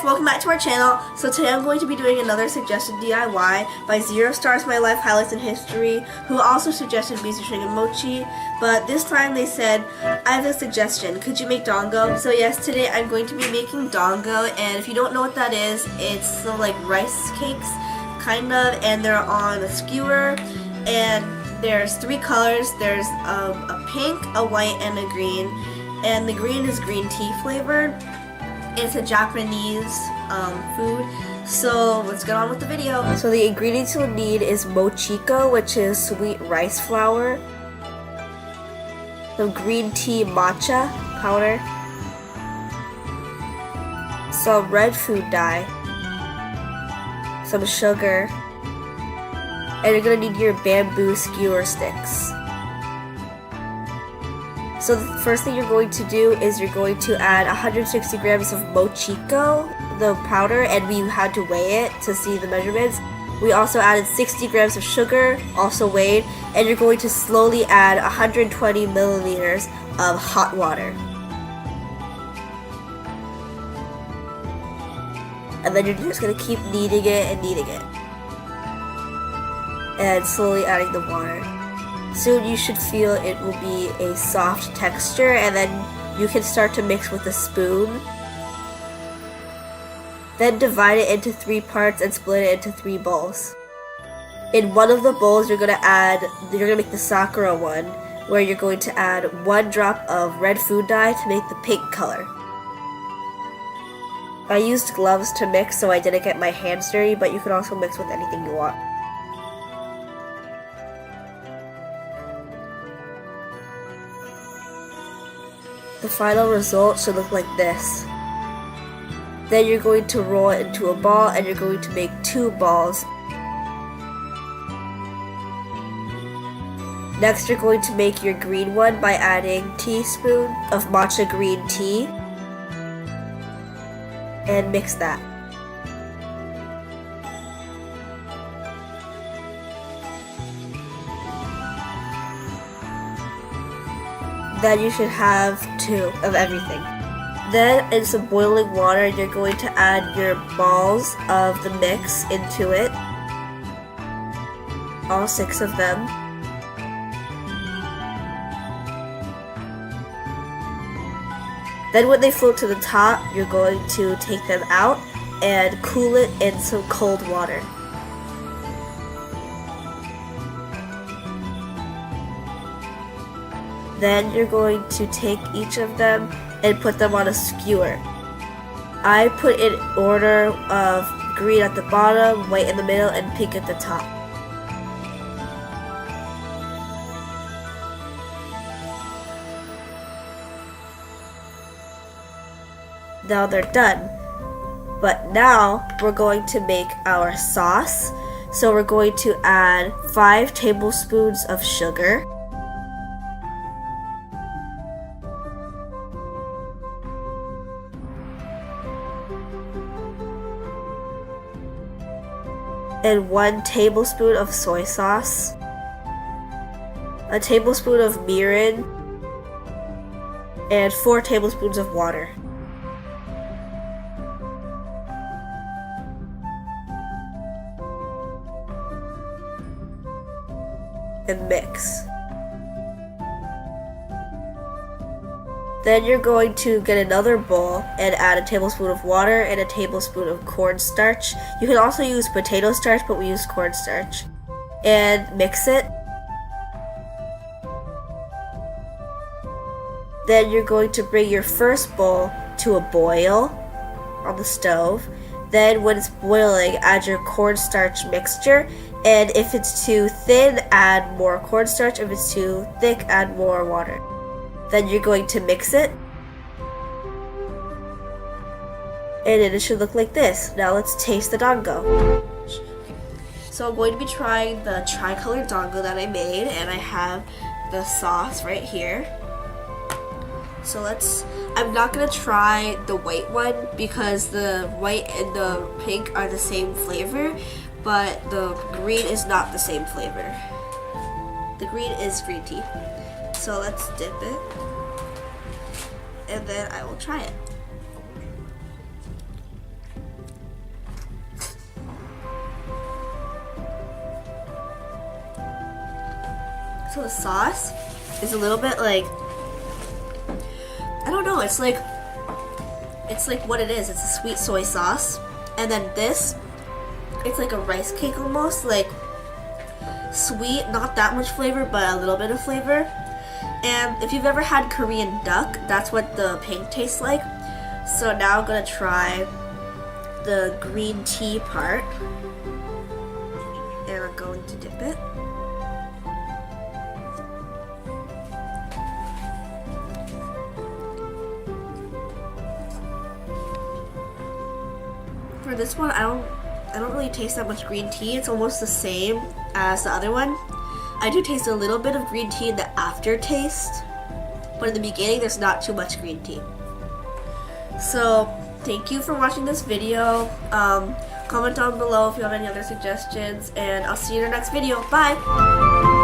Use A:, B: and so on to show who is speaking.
A: welcome back to our channel. So today I'm going to be doing another suggested DIY by 0 Stars My Life Highlights in History, who also suggested miso string and mochi, but this time they said, I have a suggestion, could you make dango? So yes, today I'm going to be making dango, and if you don't know what that is, it's some like rice cakes, kind of, and they're on a skewer, and there's 3 colors. There's a pink, a white, and a green, and the green is green tea flavored. It's a Japanese food, so let's get on with the video. So the ingredients you'll need is mochiko, which is sweet rice flour, some green tea matcha powder, some red food dye, some sugar, and you're going to need your bamboo skewer sticks. So the first thing you're going to do is you're going to add 160 grams of mochiko, the powder, and we had to weigh it to see the measurements. We also added 60 grams of sugar, also weighed, and you're going to slowly add 120 milliliters of hot water. And then you're just going to keep kneading it and kneading it. And slowly adding the water. Soon you should feel it will be a soft texture, and then you can start to mix with a spoon. Then divide it into 3 parts and split it into 3 bowls. In one of the bowls you're going to make the sakura one, where you're going to add 1 drop of red food dye to make the pink color. I used gloves to mix so I didn't get my hands dirty, but you can also mix with anything you want. The final result should look like this. Then you're going to roll it into a ball, and you're going to make 2 balls. Next you're going to make your green one by adding a teaspoon of matcha green tea and mix that. Then you should have 2 of everything. Then in some boiling water, you're going to add your balls of the mix into it. All 6 of them. Then when they float to the top, you're going to take them out and cool it in some cold water. Then you're going to take each of them and put them on a skewer. I put in order of green at the bottom, white in the middle, and pink at the top. Now they're done. But now we're going to make our sauce. So we're going to add 5 tablespoons of sugar, and 1 tablespoon of soy sauce, a tablespoon of mirin, and 4 tablespoons of water. And mix. Then you're going to get another bowl and add a tablespoon of water and a tablespoon of cornstarch. You can also use potato starch, but we use cornstarch. And mix it. Then you're going to bring your first bowl to a boil on the stove. Then when it's boiling, add your cornstarch mixture. And if it's too thin, add more cornstarch. If it's too thick, add more water. Then you're going to mix it. And it should look like this. Now let's taste the dango. So I'm going to be trying the tricolor dango that I made, and I have the sauce right here. So I'm not going to try the white one because the white and the pink are the same flavor, but the green is not the same flavor. The green is green tea. So let's dip it, and then I will try it. So the sauce is a little bit like, I don't know, it's like what it is. It's a sweet soy sauce. And then this, it's like a rice cake almost, like sweet, not that much flavor, but a little bit of flavor. And if you've ever had Korean duck, that's what the pink tastes like. So now I'm gonna try the green tea part. And I'm going to dip it. For this one, I don't really taste that much green tea. It's almost the same as the other one. I do taste a little bit of green tea in the aftertaste, but in the beginning there's not too much green tea. So thank you for watching this video. Comment down below if you have any other suggestions, and I'll see you in the next video. Bye!